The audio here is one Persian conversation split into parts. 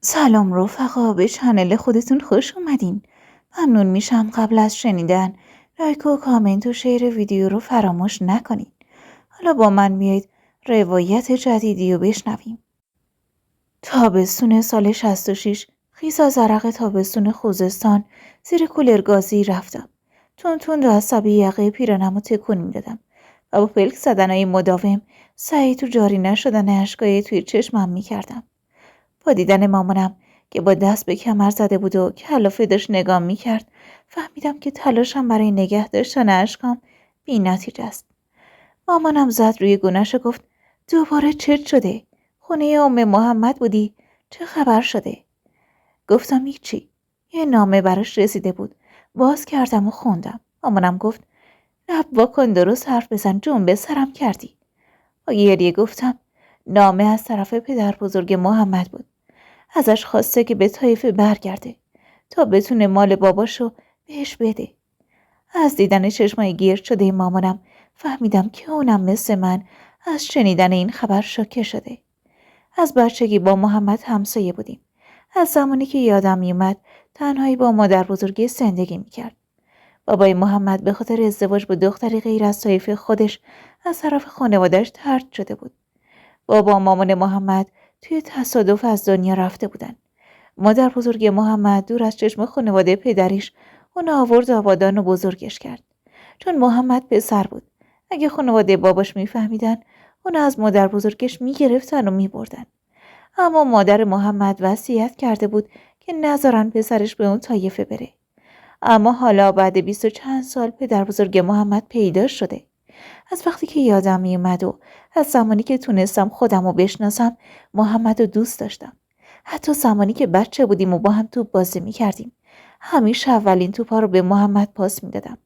سلام رفقا، به چنل خودتون خوش اومدین. ممنون میشم قبل از شنیدن لایک و کامنت و شیر ویدیو رو فراموش نکنین. حالا با من بیایید روایت جدیدی رو بشنویم. تابستون سال 66 خیس از عرق تابستون خوزستان زیر کولر گازی رفتم. تون و عصبی یقه پیرنمو تکون میدادم و با پلک زدنهای مداوم سعی تو جاری نشدن اشکای توی چشمم میکردم. با دیدن مامانم که با دست به کمر زده بود و کلافه داشت نگام میکرد فهمیدم که تلاشم برای نگه داشتن اشکام بی نتیجه است. مامانم زد روی گونه‌ش و گفت دوباره چت شده؟ خونه ام محمد بودی؟ چه خبر شده؟ گفتم هیچی. یه نامه براش رسیده بود. باز کردم و خوندم. مامانم گفت نه کن، درست حرف بزن، جون به سرم کردی. با گریه گفتم نامه از طرف پدر بزرگ محمد بود. ازش خواسته که به طایفه برگرده تا بتونه مال باباشو بهش بده. از دیدن چشمای گرد شده مامانم فهمیدم که اونم مثل من از شنیدن این خبر شوکه شده. از بچگی با محمد همسایه بودیم. از زمانی که یادم میومد تنهایی با مادر بزرگی زندگی میکرد. بابای محمد به خاطر ازدواج با دختری غیر از طایفه خودش از طرف خانواده‌اش طرد شده بود. بابا و مامان محمد توی تصادف از دنیا رفته بودن. مادر بزرگ محمد دور از چشم خانواده پدریش اون آورد آبادان و بزرگش کرد. چون محمد پسر بود. اگه خانواده باباش میفهمیدن اون از مادر بزرگش میگرفتن و میبردن. اما مادر محمد وصیت کرده بود که نذارن پسرش به اون طایفه بره. اما حالا بعد 20 و چند سال پدر بزرگ محمد پیدا شده. از وقتی که یادم میومد و از زمانی که تونستم خودم رو بشناسم محمد رو دوست داشتم. حتی زمانی که بچه بودیم و با هم توپ بازی میکردیم. همیشه اولین توپا رو به محمد پاس میدادم.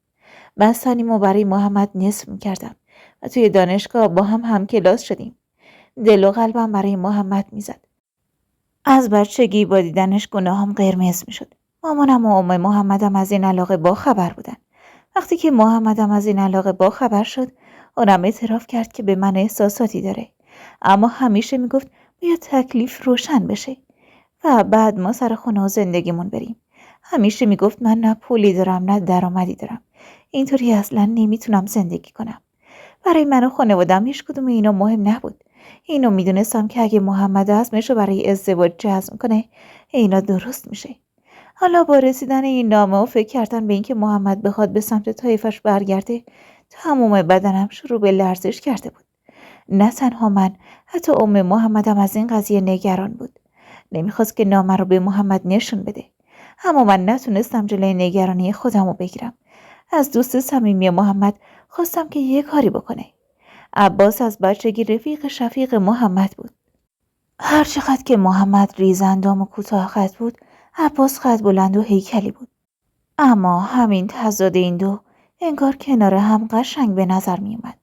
بستنیم و برای محمد نصف میکردم و توی دانشگاه با هم کلاس شدیم. دل و قلبم برای محمد میزد. از بچگی با دیدنش گناهام قرمز میشد. مامانم و ام محمدم از این علاقه با خبر بودن. وقتی که محمدم از این علاقه با خبر شد، اونم اعتراف کرد که به من احساساتی داره. اما همیشه میگفت باید تکلیف روشن بشه و بعد ما سر خونه و زندگیمون بریم. همیشه میگفت من نه پولی دارم نه درآمدی دارم. اینطوری اصلا نمیتونم زندگی کنم. برای من و خانوادم هیچ کدوم اینا مهم نبود. اینو میدونستم که اگه محمد عزمشو برای ازدواج جزم کنه، اینا درست میشه. حالا با رسیدن این نامه و فکر کردن به اینکه محمد بخواد به سمت طایفش برگرده، تمام بدنم شروع به لرزش کرده بود. نه تنها من، حتی ام محمدم از این قضیه نگران بود. نمیخواست که نامه رو به محمد نشون بده. اما من نتونستم جلوی نگرانی خودم رو بگیرم. از دوست صمیمی محمد خواستم که یه کاری بکنه. عباس از بچگی رفیق شفیق محمد بود. هر چقدر که محمد ریزاندام و کوتاه قد بود، عباس قد بلند و هیکلی بود. اما همین تضاد این دو انگار کنار هم قشنگ به نظر می اومد.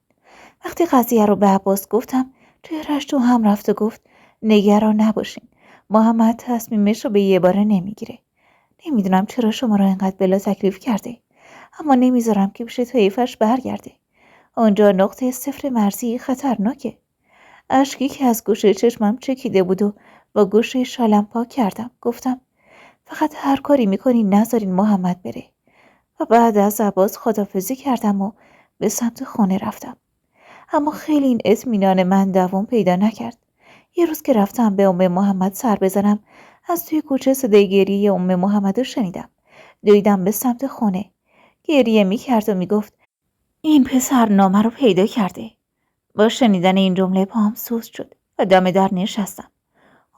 وقتی قضیه رو به عباس گفتم، چهره‌اش تو هم رفت و گفت نگران نباشین. محمد تصمیمش رو به یه باره نمیگیره. نمیدونم چرا شما رو اینقدر بلا تکلیف کرده. اما نمیذارم که بشه طایفش برگرده. اونجا نقطه صفر مرزی خطرناکه. اشکی که از گوشه چشمم چکیده بود و با گوشه شالم پاک کردم. گفتم فقط هر کاری میکنین نذارین محمد بره. و بعد از عباس خداحافظی کردم و به سمت خونه رفتم. اما خیلی این اطمینان من دوام پیدا نکرد. یه روز که رفتم به ام محمد سر بزنم، از توی کوچه صدای گریه ام محمد رو شنیدم. دویدم به سمت خونه. گریه میکرد و میگفت این پسر نامه رو پیدا کرده. با شنیدن این جمله پاهم سوست شد و دم در نشستم.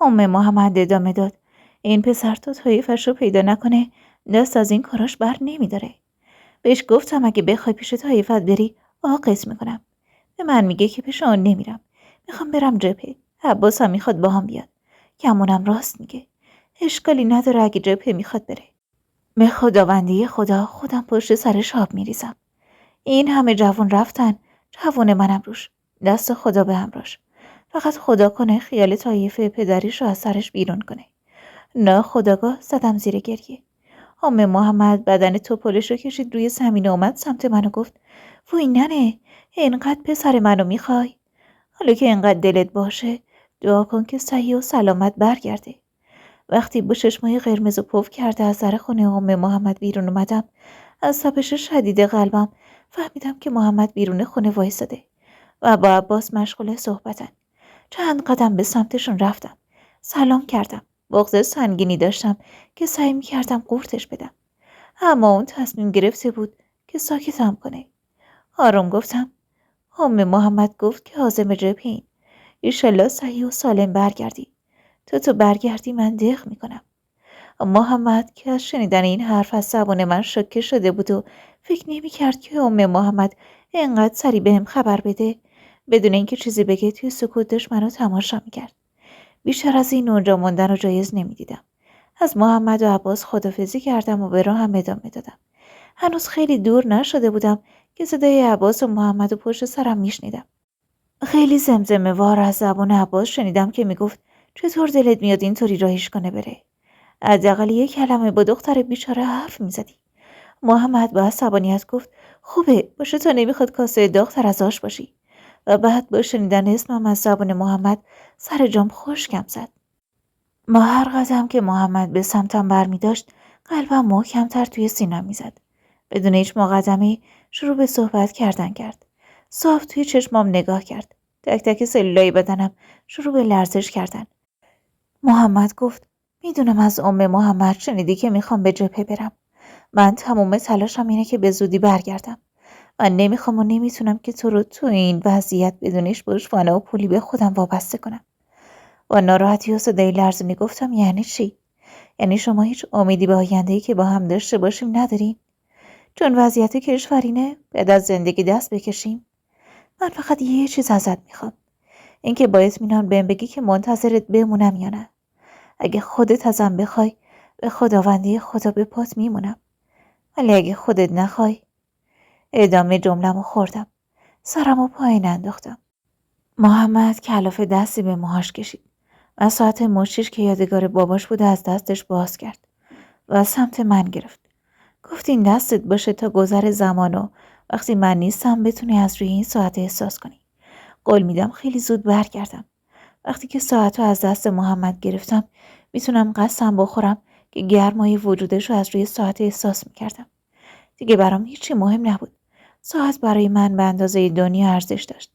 ام محمد ادامه داد این پسر تا طایفش رو پیدا نکنه دست از این کاراش بر نمیداره. بهش گفتم اگه بخوای پیش طایفت بری عاقت میکنم. به من میگه که پیش آن نمیرم. میخوام برم جبهه. عباس هم میخواد با هم بیاد. گمونم راست میگه. اشکالی نداره اگه جبهه میخواد بره. به خداوندی خدا خودم پشت سرش آب میریزم. این همه جوون رفتن، جوون منم روش. دست خدا به همراش. فقط خدا کنه خیال طایفه پدریش رو از سرش بیرون کنه. ناخودآگاه زدم زیر گریه. ام محمد بدن توپلش رو کشید روی زمین و اومد سمت من و گفت وای ننه، اینقدر پسر منو میخوای؟ حالا که اینقدر دلت باشه دعا کن که صحیح و سلامت برگرده. وقتی با چشمای قرمز و پف کرده از در خونه ام محمد بیرون اومدم، از تپش شدید قلبم فهمیدم که محمد بیرون خونه وایساده و با عباس مشغول صحبتن. چند قدم به سمتشون رفتم. سلام کردم. بغض سنگینی داشتم که سعی می‌کردم قورتش بدم. اما اون تصمیم گرفته بود که ساکتم کنه. آروم گفتم: ام محمد گفت که عازم جبهه‌ایم. ایشالله صحیح و سالم برگردی. تو برگردی من دق میکنم. محمد که از شنیدن این حرف از زبان من شوکه شده بود و فکر نمی‌کرد که ام محمد اینقدر سریع بهم خبر بده، بدون اینکه چیزی بگه توی سکوت داشت منو تماشا میکرد. بیشتر از این اونجا موندن رو جایز نمیدیدم. از محمد و عباس خدافزی کردم و به راهم ادامه دادم. هنوز خیلی دور نشده بودم که صدای عباس و محمد و پشت سرم میشنیدم. خیلی زمزمه وار از زبان عباس شنیدم که میگفت چطور دلت میاد اینطوری راهیش کنه بره؟ حداقل یک کلمه با دختر بیچاره حرف میزدی. محمد با عصبانیت گفت خوبه باشه تا نمیخواد کاسه داغ‌تر از آش باشی. و بعد با شنیدن اسمم از زبان محمد سر جام خشکم زد. با هر قدم که محمد به سمتم برمی داشت قلبم محکم‌تر توی سینم میزد. بدون هیچ مقدمه‌ای شروع به صحبت کردن کرد. صاف توی چشمام نگاه کرد. تک تک سلولای بدنم شروع به لرزش کردن. محمد گفت میدونم از ام محمد شنیدی که میخوام به جبهه برم. من تمام تلاشم اینه که به زودی برگردم. من نمیخوام و نمیتونم که تو رو تو این وضعیت بدونیش بشوانه و پولی به خودم وابسته کنم. با ناراحتی و صدای لرزونی گفتم یعنی چی؟ یعنی شما هیچ امیدی به آینده‌ای که با هم داشته باشیم ندارین؟ چون وضعیت کشورینه بعد از زندگی دست بکشیم؟ من فقط یه چیز ازت میخوام. اینکه با اطمینان بهم بگی که منتظرت بمونم یا نه. اگه خودت ازم بخوای به خداوندی خدا به پات میمونم. ولی اگه خودت نخوای. ادامه جمله‌مو خوردم. سرمو پایین انداختم. محمد کلافه دستی به موهاش کشید و ساعت مچیش که یادگار باباش بوده از دستش باز کرد و سمت من گرفت. گفت این دستت باشه تا گذر زمان و وقتی من نیستم بتونی از روی این ساعت احساس کنی. قول میدم خیلی زود برگردم. وقتی که ساعت رو از دست محمد گرفتم میتونم قسم بخورم که گرمای وجودش رو از روی ساعت احساس میکردم. دیگه برام هیچی مهم نبود. ساعت برای من به اندازه دنیا ارزش داشت.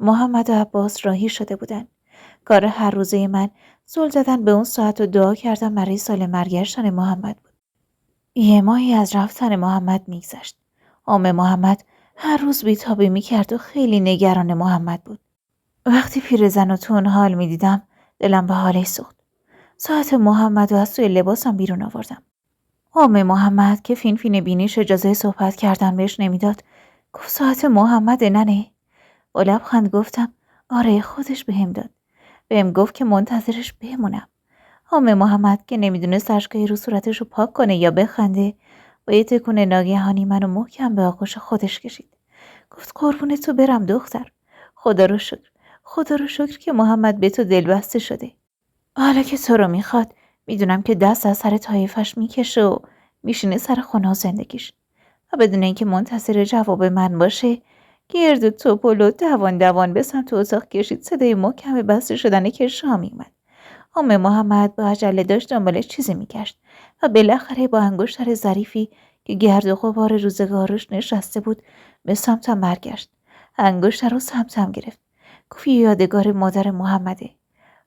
محمد و عباس راهی شده بودن. کار هر روزه من زل زدن به اون ساعت و دعا کردن برای سال مرگشتن محمد بود. یه ماهی از رفتن محمد میگذشت. محمد هر روز بیتابی میکرد و خیلی نگران محمد بود. وقتی پیرزن و تون حال میدیدم دلم به حالش سوخت. ساعت محمد و از توی لباسم بیرون آوردم. محمد که فین فین بینیش اجازه صحبت کردن بهش نمیداد گفت ساعت محمد ننه. با لبخند گفتم آره خودش بهم داد. بهم گفت که منتظرش بمونم. محمد که نمیدونست اشکای رو صورتش رو پاک کنه یا بخنده با یه تکون ناگهانی منو محکم به آغوش خودش کشید. گفت قربون تو برم دختر. خدا رو شکر. خدا رو شکر که محمد به تو دلبسته شده. حالا که تو رو میخواد میدونم که دست از سر طایفش میکشه و میشینه سر خونه و زندگیش و بدون اینکه منتظر جواب من باشه گرد و توپل و دوان به سمت اتاق کشید. صدای محکم بسته شدن کشا میومد. محمد با عجله داشت دنبالش چیزی میگشت و بالاخره با انگشتر ظریفی که گرد و غبار روزگارش نشسته بود به سمتم برگشت. انگشتر رو سمتم گرفت. گفت یادگار مادر محمده.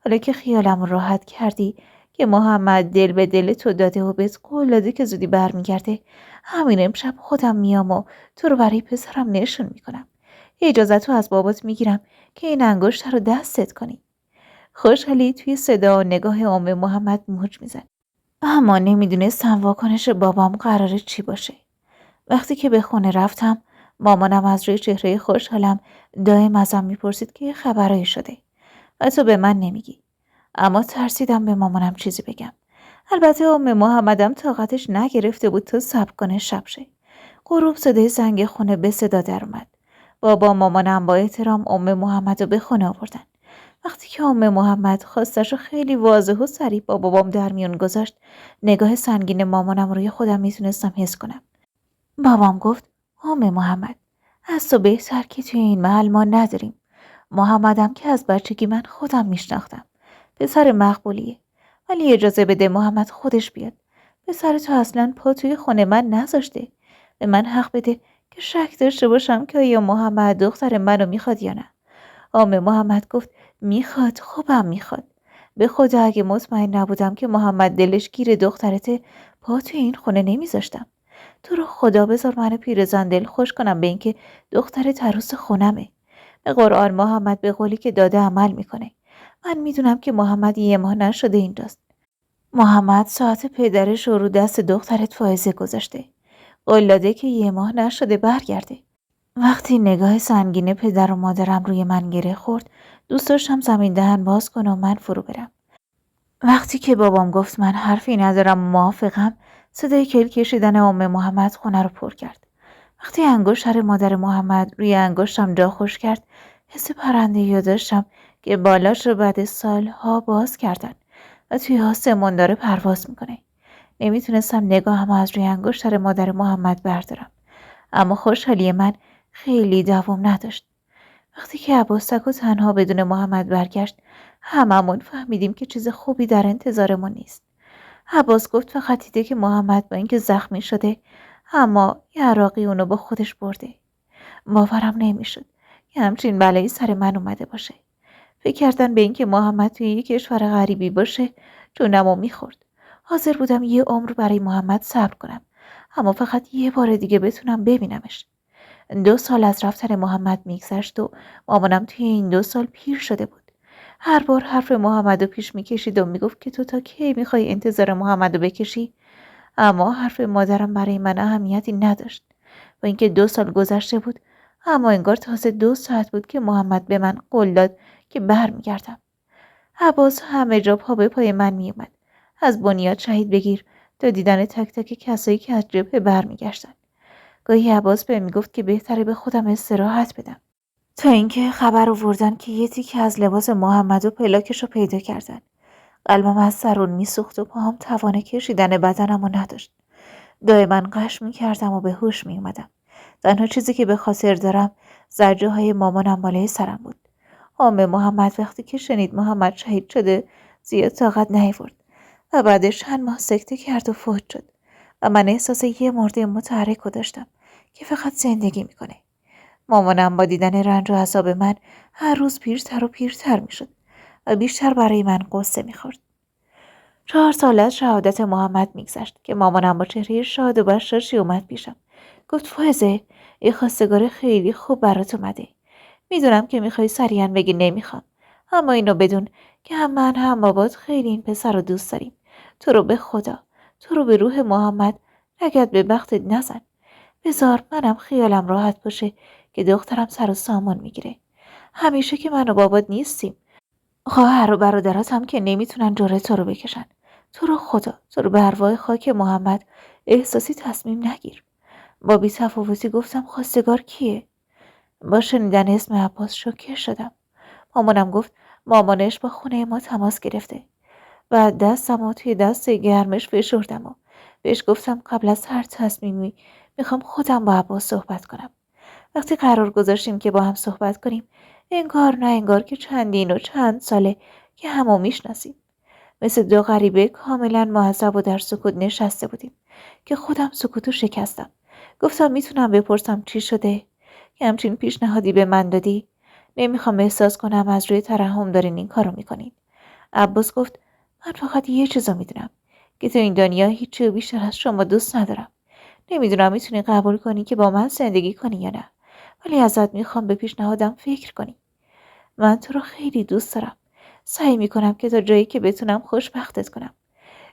حالا که خیالم راحت کردی که محمد دل به دل تو داده و بهت قول داده که زودی برمیگرده، همین امشب خودم میام و تو رو برای پسرم نشون میکنم. اجازتو از بابات میگیرم که این انگشتر رو دستت کنی. خوشحالی توی صدا و نگاه محمد موج میزد. اما نمیدونستم واکنش بابام قراره چی باشه. وقتی که به خونه رفتم مامانم از روی چهره خوشحالم دائم ازم میپرسید که خبرایی شده و تو به من نمیگی. اما ترسیدم به مامانم چیزی بگم. البته محمدم طاقتش نگرفته بود تا صبر کنه شب شه. غروب صدای زنگ خونه به صدا در اومد. بابا مامانم با احترام محمد رو به خونه آوردن. وقتی که محمد خواستش رو خیلی واضح و صریح با بابام در میون گذاشت نگاه سنگین مامانم روی خودم میتونستم حس کنم. بابام گفت محمد از تو بهتر که توی این محل ما نداریم. محمدم که از بچگی من خودم میشناختم. پسر مقبولیه. ولی اجازه بده محمد خودش بیاد. پسر تو اصلا پا توی خونه من نذاشته. به من حق بده که شک داشته باشم که آیا محمد دختر منو میخواد یا نه. محمد گفت میخواد، خوبم میخواد. به خدا اگه مطمئن نبودم که محمد دلش گیر دخترته پا توی این خونه نمیذاشتم. تو رو خدا بذار من پیرزن دل خوش کنم به اینکه دختر عروس خونمه. به قرآن محمد به قولی که داده عمل میکنه. من میدونم که محمد 1 ماه نشده اینجاست. محمد ساعت پدرش رو دست دخترت فائزه گذاشته. قول داده که 1 ماه نشده برگرده. وقتی نگاه سنگین پدر و مادرم روی من گره خورد، دوست داشتم زمین دهن باز کنم و من فرو برم. وقتی که بابام گفت من حرفی ندارم و موافقم، صدای کل کشیدن محمد خونه رو پر کرد. وقتی انگشتر مادر محمد روی انگشتم جا خوش کرد، حس پرنده‌ای داشتم که بالاش رو بعد سالها باز کردن و توی آسمون داره پرواز میکنه. نمیتونستم نگاهم از روی انگشتر مادر محمد بردارم، اما خوشحالی من خیلی دوام نداشت. وقتی که عباس تک و تنها بدون محمد برگشت، هممون فهمیدیم که چیز خوبی در انتظارمون نیست. عباس گفت فقط دیده که محمد با اینکه زخمی شده، اما یه عراقی اونو با خودش برده. باورم نمیشد که همچین بلایی سر من اومده باشه. فکر کردن به اینکه محمد توی یک کشور غریبی باشه جونمو میخورد. حاضر بودم 1 عمر برای محمد صبر کنم، اما فقط 1 بار دیگه بتونم ببینمش. 2 سال از رفتن محمد میگذشت و مامانم توی این 2 سال پیر شده بود. هر بار حرف محمدو پیش میکشید و میگفت که تو تا کی میخوای انتظار محمدو بکشی؟ اما حرف مادرم برای من اهمیتی نداشت. با اینکه 2 سال گذشته بود، اما انگار تازه 2 ساعت بود که محمد به من قول داد که برمیگردم. عباس همه جا پا به پای من میومد. از بنیاد شهید بگیر تا دیدن تک تک کسایی که از جبهه برمیگشتن. گاهی عباس بهم میگفت که بهتره به خودم استراحت بدم. تا اینکه خبر آوردن که یه تیکه از لباس محمد و پلاکش رو پیدا کردن. قلبم از سرون میسوخت و پاهم توان کشیدن بدنم رو نداشت. دائما غش میکردم و به هوش میومدم. تنها چیزی که به خاطر دارم زجه های مامانم بالای سرم بود. محمد وقتی که شنید محمد شهید شده زیاد طاقت نیاورد و بعدش چند ماه سکته کرد و فوت شد و من احساس یه مرده متحرک رو داشتم که فقط زندگی میکنه. مامانم با دیدن رنج و عذاب من هر روز پیرتر و پیرتر میشد و بیشتر برای من قصه میخورد. 4 سال از شهادت محمد میگذشت که مامانم با چهره شاد و بشاشی اومد پیشم. گفت فائزه، یه خواستگار خیلی خوب برات اومده. میدونم که میخوای سریعا بگی نمیخوام، اما اینو بدون که هم من هم بابات خیلی این پسر رو دوست داریم. تو رو به خدا، تو رو به روح محمد لگد به بختت نزن. بذار منم خیالم راحت باشه که دخترم سر و سامان میگیره. همیشه که من و بابات نیستیم. خواهر و برادرات هم که نمیتونن جلوی تو رو بکشن. تو رو خدا، تو رو به ارواح خاک محمد احساسی تصمیم نگیر. با بی‌تفاوتی گفتم خواستگار کیه؟ با شنیدن اسم عباس شوکه شدم. مامانم گفت مامانش با خونه ما تماس گرفته. بعد دستم و توی دست گرمش فشردم و بهش گفتم قبل از هر تصمیمی میخوام خودم با عباس صحبت کنم. وقتی قرار گذاشتیم که با هم صحبت کنیم، انگار نه انگار که چندین و چند ساله که همو میشناسیم. مثل 2 غریبه کاملا مهذب و در سکوت نشسته بودیم که خودم سکوتو شکستم. گفتم میتونم بپرسم چی شده؟ که همچین پیشنهادی به من دادی؟ نمیخوام احساس کنم از روی ترحم دارین این کارو میکنین. عباس گفت من فقط یه چیزو میدونم که تو این دنیا هیچی بیشتر از شما دوست ندارم. نمیدونم میتونی قبول کنی که با من زندگی کنی یا نه، ولی ازت میخوام به پیشنهادم فکر کنی. من تو رو خیلی دوست دارم. سعی میکنم که تا جایی که بتونم خوشبختت کنم.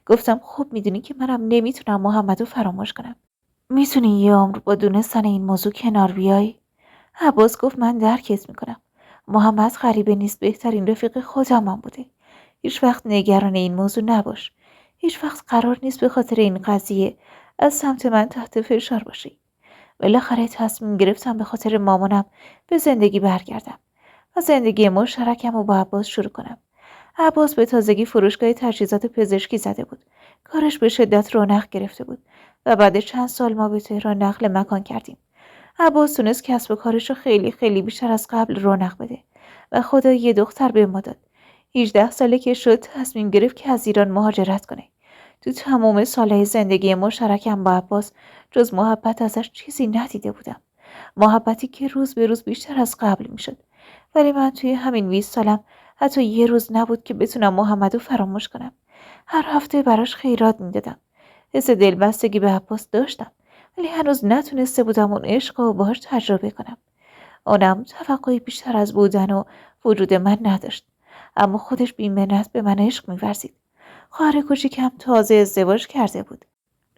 گفتم خوب میدونی که منم نمیتونم محمدو فراموش کنم. میتونی 1 عمر با دونستن این موضوع کنار بیای؟ عباس گفت من درکت میکنم. محمد غریبه نیست، بهترین رفیق خودم بوده. هیچ وقت نگران این موضوع نباش. هیچ وقت قرار نیست به خاطر این قضیه از سمت من تحت فشار باشی. بالاخره تصمیم گرفتم به خاطر مامانم به زندگی برگردم و زندگی مشترکم رو با عباس شروع کنم. عباس به تازگی فروشگاه تجهیزات پزشکی زده بود. کارش به شدت رونق گرفته بود و بعد چند سال ما به تهران نقل مکان کردیم. عباس تونست کسب و کارش رو خیلی بیشتر از قبل رونق بده و خدا یه دختر به ما داد. 18 ساله که شد تصمیم گرفت که از ایران مهاجرت کنه. تو تمام سالهای زندگی مشترکم با عباس جز محبت ازش چیزی ندیده بودم. محبتی که روز به روز بیشتر از قبل میشد. ولی من توی همین 20 سالم حتی یه روز نبود که بتونم محمدو فراموش کنم. هر هفته براش خیرات میدادم. حس دلبستگی به عباس داشتم، ولی هنوز نتونسته بودم اون عشق رو باهاش تجربه کنم. اونم توقعی بیشتر از بودن و وجود من نداشت، اما خودش بی‌منت به من عشق می‌ورزید. خواهر کوچیکم تازه ازدواج کرده بود.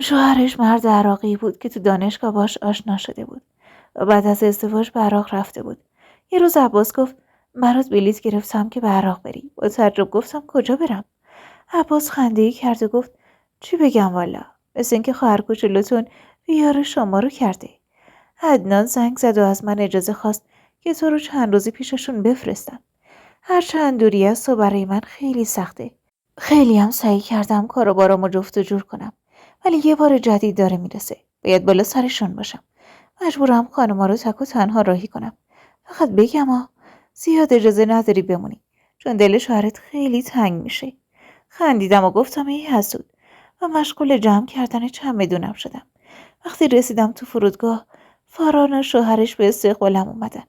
شوهرش مرد عراقی بود که تو دانشگاه باش آشنا شده بود و بعد از ازدواج به عراق رفته بود. یه روز عباس گفت برات بلیط گرفتم که به عراق بری. با تعجب گفتم کجا برم؟ عباس خنده‌ای کرد و گفت چی بگم والا، مثل اینکه خواهر کوچولوتون بیار شما رو کرده. عدنان زنگ زد و از من اجازه خواست که تو رو چند روزی پیششون بفرستم. هر چند دوری است و برای من خیلی سخته. خیلی هم سعی کردم کار و بارامو جفت و جور کنم، ولی یه بار جدید داره میرسه. باید بالا سرشون باشم. مجبورم خانوما رو تک و تنها راهی کنم. فقط بگم زیاد اجازه نداری بمونی، چون دل شوهرت خیلی تنگ میشه. خندیدم و گفتم ای حسود و مشغول جمع کردن چمدونم شدم. وقتی رسیدم تو فرودگاه، فاران و شوهرش به استقبالم اومدن.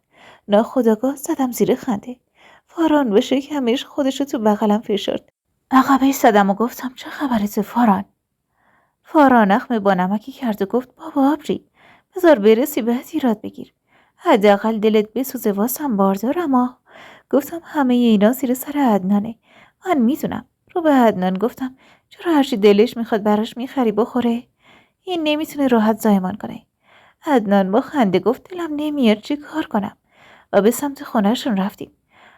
ناخودآگاه زدم زیر خنده. فاران به شکمش خودشو تو بغلم فشرد. عقبش زدم و گفتم چه خبرته فاران؟ فاران اخم با نمکی کرد و گفت بابا آبجی، بذار برسی بهت ایراد بگیر. حداقل دلت بسوزه واسم باردار. اما گفتم همه اینا زیر سر عدنانه. من میدونم. رو به عدنان گفتم چرا هرچی دلش میخواد براش میخری بخوره؟ این نمیتونه راحت زایمان کنه. عدنان با خنده گفت دلم نمیاد چی کار کنم و به سمت خونهشون رفتیم.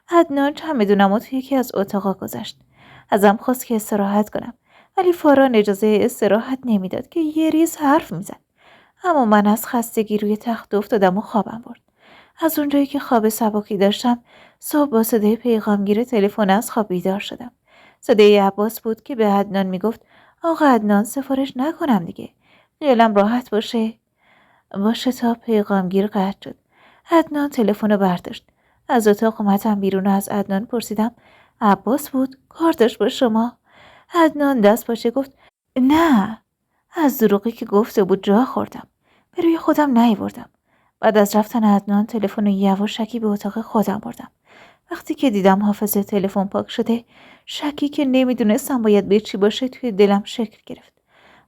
عدنان چمدونم و توی یکی از اتاقا گذاشت. ازم خواست که استراحت کنم، ولی فاران اجازه استراحت نمیداد که یه ریز حرف میزد. اما من از خستگی روی تخت افتادم و خوابم برد. از اونجایی که خواب سبکی داشتم صبح با صدای پیغامگیر تلفن از خواب بیدار شدم. صدای عباس بود که به عدنان میگفت آقا عدنان سفارش نکنم دیگه، خیالم راحت باشه تا پیغامگیر قطع شد. عدنان تلفن رو برداشت. از اتاق اومدم بیرون و از عدنان پرسیدم عباس بود؟ کار داشت با شما؟ عدنان دست باشه گفت نه، از دروغی که گفته بود جا خوردم، به روی خودم نیاوردم. بعد از رفتن عدنان تلفن یواشکی به اتاق خودم بردم. وقتی که دیدم حافظه تلفن پاک شده، شکی که نمیدونستم باید به چی باشه توی دلم شکل گرفت.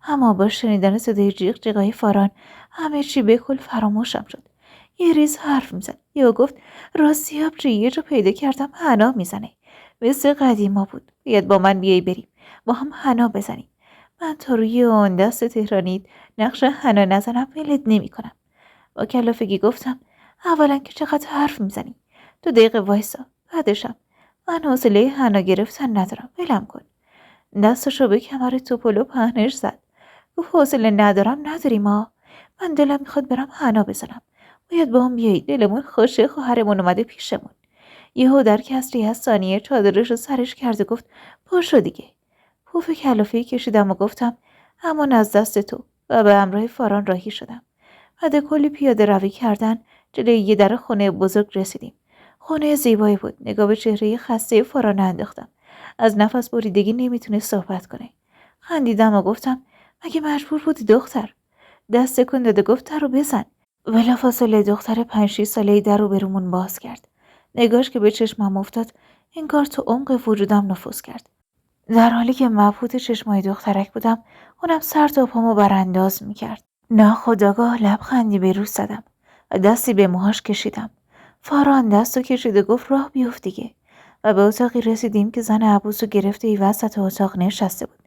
اما با شنیدن صدای جیغ جیغای فاران همه چی به کل فراموشم شد. یه ریز حرف میزد. یا گفت راستی آبجی یه جا پیدا کردم حنا میزنه، مثل قدیما بود. باید با من بیای بریم با هم حنا بزنیم. من تا روی اون دست تهرانیت نقش حنا نزنم ولت نمی کنم. با کلافگی گفتم اولا که چقدر حرف میزنی، 2 دقیقه وایسا، بعدشم من حوصله حنا گرفتن ندارم، ولم کن. دستشو به کمر توپلو پهنش زد. گفت حوصله ندارم نداری ما، من دلم میخواد برم حنا بزنم. باید با هم بیایید، دلمون خوشه خواهرمون اومده پیشمون. یهو در کسری از ثانیه چادرش رو سرش کرد و گفت پاشو دیگه. پوف کلافه‌ای کشیدم و گفتم همان از دست تو و به همراه فاران راهی شدم. بعد کلی پیاده روی کردن جلوی یه در خونه بزرگ رسیدیم. خونه زیبایی بود. نگاه به چهره خسته فاران انداختم. از نفس بریدگی نمیتونه صحبت کنه. خندیدم و گفتم مگه مجبور بودی دختر؟ دست تکون داد و گفت در رو بزن. بلافاصله دختر 5-6 ساله‌ای در رو برومون باز کرد. نگاهش که به چشمم افتاد انگار تو عمق وجودم نفوذ کرد. در حالی که مبهوت چشمای دخترک بودم، اونم سر تا پامو برانداز میکرد. ناخودآگاه لبخندی به روش زدم و دستی به موهاش کشیدم. فاران دستو کشید و گفت راه بیفت دیگه و به اتاقی رسیدیم که زن عبوسو گرفته ای وسط اتاق نشسته بود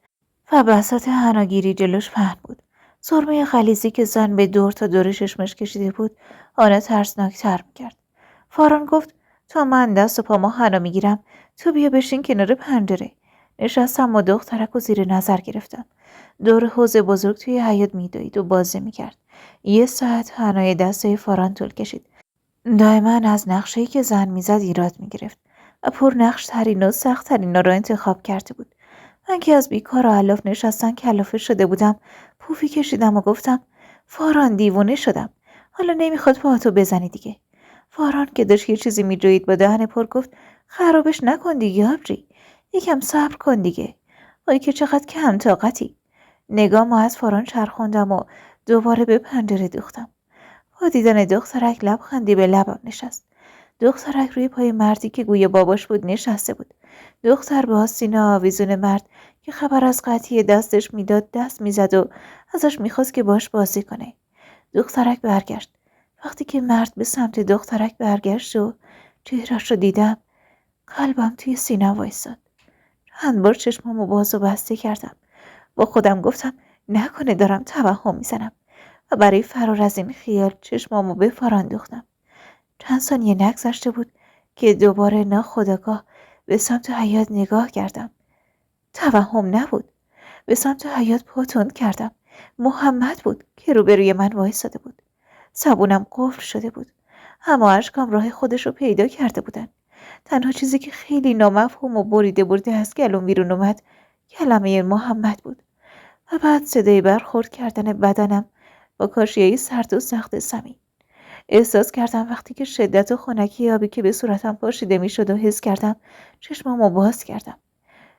و بساط حناگیری جلوش پهن بود. سرمه غلیظی که زن به دور تا دور چشمش کشیده بود آن ترسناکتر میکرد. فاران گفت تا من دست و پامو حنا میگیرم تو بیا بشین کنار پنجره. نشستم و دخترک و زیر نظر گرفتم. دور حوض بزرگ توی حیاط میدوید و بازی میکرد. 1 ساعت حنای دستای فاران طول کشید. دائما از نقشه‌ای که زن میزد ایراد میگرفت و پر نقش ترین و سخت ترین را انتخاب کرده بود. من که از بیکار و علاف نشستن کلافه شده بودم، پوفی کشیدم و گفتم فاران دیوونه شدم، حالا نمیخواد پاهاتو بزنی دیگه. فاران که داشت یه چیزی میجوید با دهن پر گفت خرابش نکن دیگه آبجی. یکم صبر کن دیگه. وای که چقدر کم طاقتی. نگامو از فاران چرخوندم و دوباره به پنجره دوختم. با دیدن دخترک لبخندی به لبم نشست. دخترک روی پای مردی که گوی باباش بود نشسته بود. دختر به آستین آویزون مرد که خبر از قطعی دستش میداد دست میزد و ازش میخواست که باش بازی کنه. دخترک برگشت. وقتی که مرد به سمت دخترک برگشت و چهرش رو دیدم، قلبم توی سینه وایساد. چند بار چشمامو باز و بسته کردم. با خودم گفتم نکنه دارم توهم میزنم و برای فرار از این خیال چشمامو به فار انداختم. چند ثانیه نگذشته بود که دوباره ناخودآگاه به سمت حیاط نگاه کردم. توهم نبود. به سمت حیاط پا تند کردم. محمد بود که روبروی من وایساده بود. زبونم قفل شده بود، اما اشکام راه خودش رو پیدا کرده بودن. تنها چیزی که خیلی نامفهوم و بریده از گلوم بیرون اومد کلمه محمد بود و بعد صدای برخورد کردن بدنم با کاشیه سرد و سخت زمین. احساس کردم وقتی که شدت و خنکی آبی که به صورتم پاشیده میشد و حس کردم چشمامو باز کردم.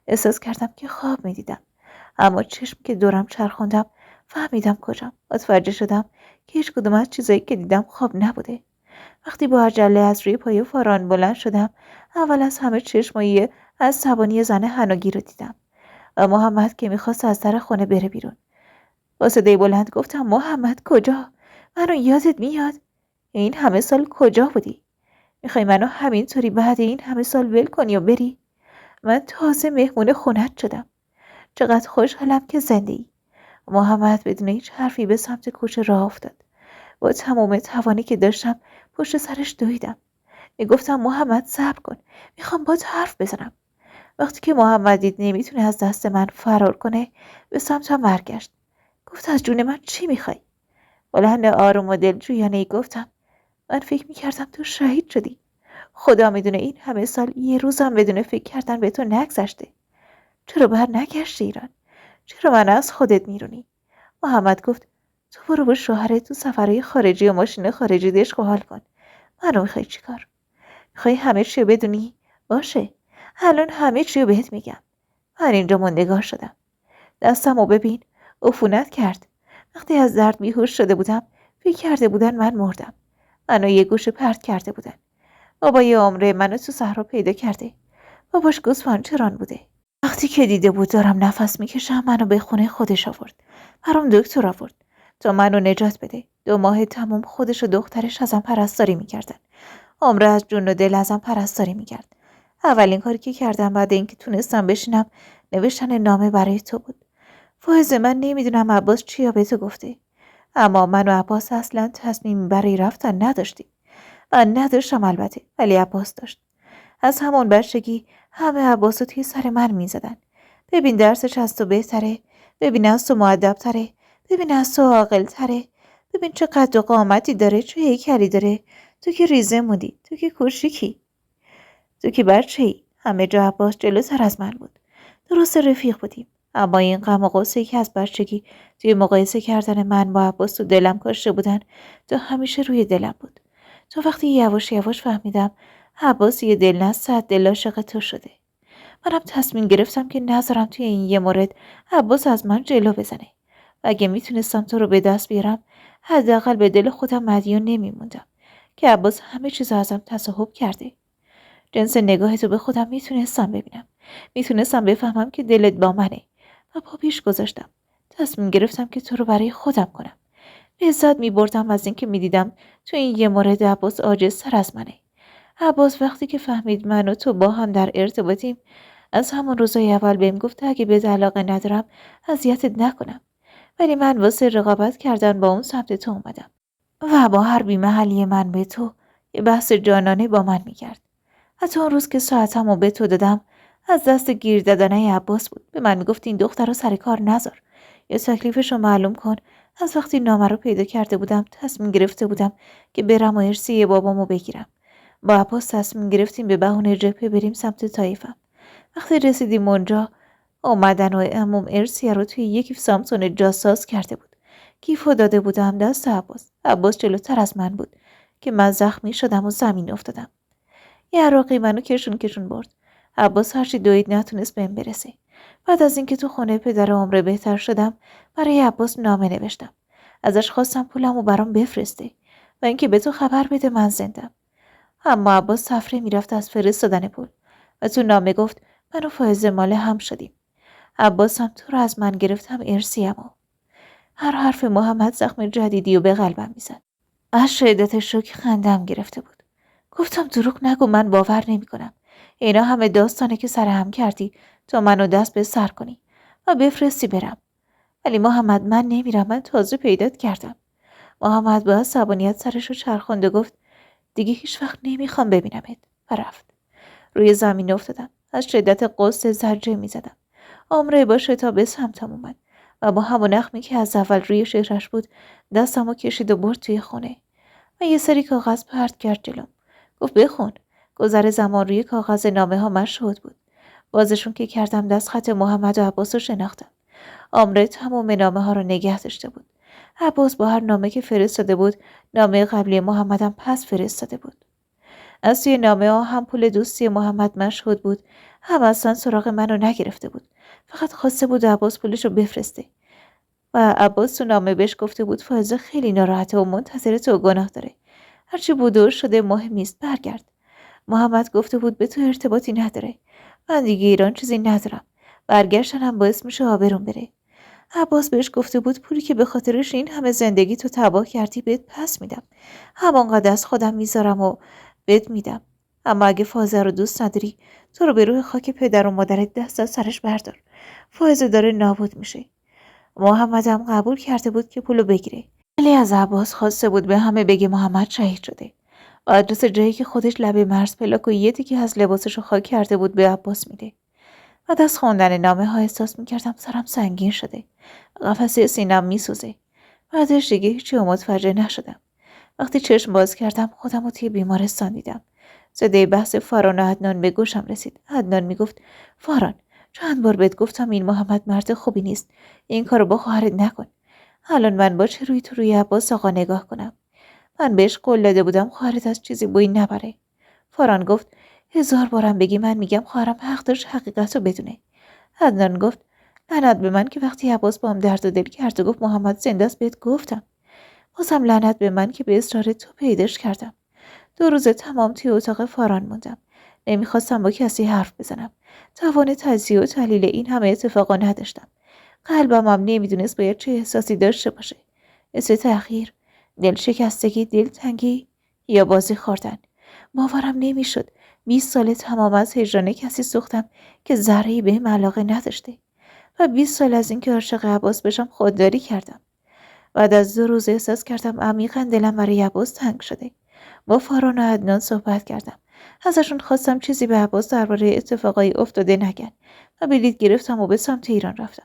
احساس کردم که خواب میدیدم، اما چشم که دورم چرخوندم فهمیدم کجام. متوجه شدم که هیچ کدوم از چیزایی که دیدم خواب نبوده. وقتی با عجله از روی پای فاران بلند شدم، اول از همه چشمایی از عصبانی زن حناگی رو دیدم و محمد که میخواست از در خونه بره بیرون. با صدای بلند گفتم محمد کجا؟ منو یادت میاد؟ این همه سال کجا بودی؟ میخوای منو همینطوری بعد این همه سال ول کنی و بری؟ من تازه مهمون خونت شدم. چقدر خوشحالم که زنده ای. محمد بدون هیچ حرفی به سمت کوچه راه افتاد. با تمام توانی که داشتم پشت سرش دویدم. میگفتم محمد صبر کن، میخوام باهات حرف بزنم. وقتی که محمد دید نمیتونه از دست من فرار کنه به سمتم برگشت. گفت از جون من چی میخوای؟ بلند آروم و دلجویانه گفتم من فکر میکردم تو شهید شدی. خدا میدونه این همه سال یه روزم بدون فکر کردن به تو نگذشته. چرا بر نگشتی ایران؟ چرا من از خودت میرونی؟ محمد گفت تو برو با شوهرت تو سفرهای خارجی و ماشین خارجی عشق و حال کن. منو میخوای چیکار؟ میخوای همه چی بدونی؟ باشه، الان همه چی بهت میگم. من اینجا موندگار شدم. دستمو ببین، عفونت کرد. وقتی از درد بیهوش شده بودم فکر کرده بودن من مردم. منو یه گوشه پرت کرده بودن. بابا یه عمره منو تو صحرا پیدا کرده. باباش گوسفندچران بوده. وقتی که دیده بود دارم نفس میکشم منو به خونه خودش آورد. برام دکتر آورد تا منو نجات بده. 2 ماه تمام خودش و دخترش ازم پرستاری میکردن. عمره از جون و دل ازم پرستاری میکرد. اولین کاری که کردم بعد اینکه تونستم بشینم نوشتن نامه برای تو بود. فایز من نمیدونم عباس چیا به تو گفته، اما من و عباس اصلا تصمیم برای رفتن نداشتیم. من نداشتم البته، ولی عباس داشت. از همون بچگی همه عباس رو توی سر من میزدن. ببین درسش از تو بهتره، ببین از تو مؤدب‌تره، ببین از تو عاقل‌تره، ببین چه قد و قامتی داره، چه هیکلی داره. تو که ریزه موندی، تو که کوچیکی، تو که بچه‌ای. همه جا عباس جلوتر از من بود. درست رفیق بودیم، اما این غم و غصه‌ای که از بچگی توی مقایسه کردن من با عباس تو دلم کاشته بودن تا همیشه روی دلم بود. تا وقتی یواش یواش فهمیدم عباس یه دل نه 100 دل عاشق تو شده. منم تصمیم گرفتم که نذارم توی این یه مورد عباس از من جلو بزنه و اگه میتونستم تو رو به دست بیارم حداقل به دل خودم مدیون نمیموندم که عباس همه چیز ازم تصاحب کرده. جنس نگاه تو به خودم میتونستم ببینم، میتونستم بفهمم که دلت با منه و پا پیش گذاشتم. تصمیم گرفتم که تو رو برای خودم کنم. لذت میبردم از اینکه میدیدم تو این یه مورد عباس عاجزتر از منه. عباس وقتی که فهمید من و تو با هم در ارتباطیم از همون روزای اول بهم گفت اگه بهت علاقه ندارم اذیتت نکنم، ولی من واسه رقابت کردن با اون سمت تو اومدم و با هر بی‌محلی من به تو یه بحث جانانه با من میکرد. حتی اون روز که ساعتمو به تو دادم از دست گیر دادنه عباس بود. به من میگفت این دختر رو سر کار نذار یا تکلیفش رو معلوم کن. از وقتی نامه رو پیدا کرده بودم تصمیم گرفته بودم که برم و ارثی بابامو بگیرم. با عباس تصمیم گرفتیم به بهونه جبهه بریم سمت طایفم. وقتی رسیدیم اونجا اومدن و عموم ارثیه رو توی یک کیف سامسون جاساز کرده بود. کیفو داده بودم دست عباس. عباس جلوتر از من بود که من زخمی شدم و زمین افتادم. یه عراقی منو کشون برد. عباس هرچی دوید نتونست بهم برسه. بعد از اینکه تو خونه پدر عمره بهتر شدم برای عباس نامه نوشتم. ازش خواستم پولمو برام بفرسته و اینکه به تو خبر بده من زندم. اما عباس تفره میرفت از فرستادن پول و تو نامه گفت من و فائزه مال هم شدیم. عباس هم تو رو از من گرفتم ارسیم. هر حرف محمد زخم جدیدی و به قلبم میزد. از شدت شوک خندم گرفته بود. گفتم دروغ نگو، من باور نمیکنم. اینا همه داستانه که سر هم کردی تا منو دست به سر کنی و بفرستی برم. ولی محمد من نمیرم، من تازه پیدات کردم. محمد با عصبانیت سرشو چرخاند و گفت دیگه هیچ وقت نمیخوام ببینمت و رفت. روی زمین افتادم. از شدت غصه زجه میزدم. عمره با شتاب به سمتم اومد و با همون نخمی که از اول روی شهرش بود دستمو کشید و برد توی خونه و یه سری کاغذ پرت کرد جلوم. گفت بخون. گذر زمان روی کاغذ نامه ها مشهود بود. بازشون که کردم دست خط محمد و عباس رو شناختم. عمره تمام نامه ها رو نگه داشته بود. عباس با هر نامه که فرستاده بود نامه قبلی محمدم پس فرستاده بود. از توی نامه ها هم پول دوستی محمد مشهود بود، هم اصلا سراغ منو نگرفته بود. فقط خواسته بود عباس پولشو بفرسته. و عباس تو نامه بهش گفته بود فائزه خیلی ناراحته و منتظر تو گناه داره. هرچی بوده شده مهم نیست، برگرد. محمد گفته بود به تو ارتباطی نداره. من دیگه ایران چیزی ندارم. برگشتنم باعث میشه آبروم بره. عباس بهش گفته بود پولی که به خاطرش این همه زندگی تو تباه کردی بهت پس میدم. همانقدر از خودم میذارم و بهت میدم. اما اگه فائزه رو دوست نداری تو رو به روح خاک پدر و مادرت دست از سرش بردار. فائزه داره نابود میشه. محمدم قبول کرده بود که پولو بگیره. ولی از عباس خواسته بود به همه بگه محمد شهید شده. و آدرس جایی که خودش لب مرز پلاک و یه تیکه از لباسشو خاک کرده بود به عباس میده. بعد از خوندن نامه ها احساس میکردم سرم سنگین شده. قفسه سینم میسوزه. بعدش دیگه هیچی متوجه نشدم. وقتی چشم باز کردم خودم رو توی بیمارستان دیدم. صدای بحث فاران و عدنان به گوشم رسید. عدنان میگفت فاران چند بار بهت گفتم این محمد مرد خوبی نیست. این کارو با خواهرت نکن. الان من با چه روی تو روی عباس آقا نگاه کنم؟ من بهش قول داده بودم خواهرت از چیزی بوی نبره. فاران گفت 1000 بارم بگی من میگم خواهرم حق داشت حقیقت رو بدونه. عدنان گفت لعنت به من که وقتی عباس با هم درد و دل کرد و گفت محمد زنده است بهت گفتم. بازم لعنت به من که به اصرار تو پیداش کردم. 2 روز تمام توی اتاق فاران موندم. نمیخواستم با کسی حرف بزنم. توان تجزیه و تحلیل این همه اتفاقا نداشتم. قلبم هم نمیدونست باید چه احساسی داشته باشه. مثل تأخیر، دل شکستگی، دلتنگی یا بازی خوردن. باورم نمیشد 20 سال تمام از هجران کسی سوختم که ذره‌ای بهم علاقه نداشته و 20 سال از اینکه عاشق عباس بشم خودداری کردم. بعد از 2 روز احساس کردم عمیقاً دلم برای عباس تنگ شده. با فاران و عدنان صحبت کردم. ازشون خواستم چیزی به عباس درباره اتفاقای افتاده نگن و بلیط گرفتم و به سمت ایران رفتم.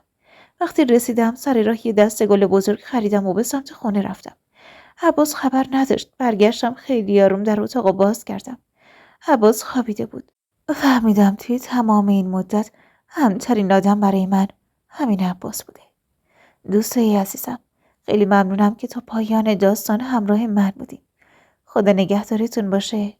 وقتی رسیدم سر راه یه دسته گل بزرگ خریدم و به سمت خونه رفتم. عباس خبر نداشت. برگشتم خیلی آروم در اتاق باز کردم. عباس خوابیده بود. فهمیدم توی تمام این مدت همترین آدم برای من همین عباس بوده. دوستای عزیزم، خیلی ممنونم که تا پایان داستان همراه من بودیم. خدا نگهدارتون باشه.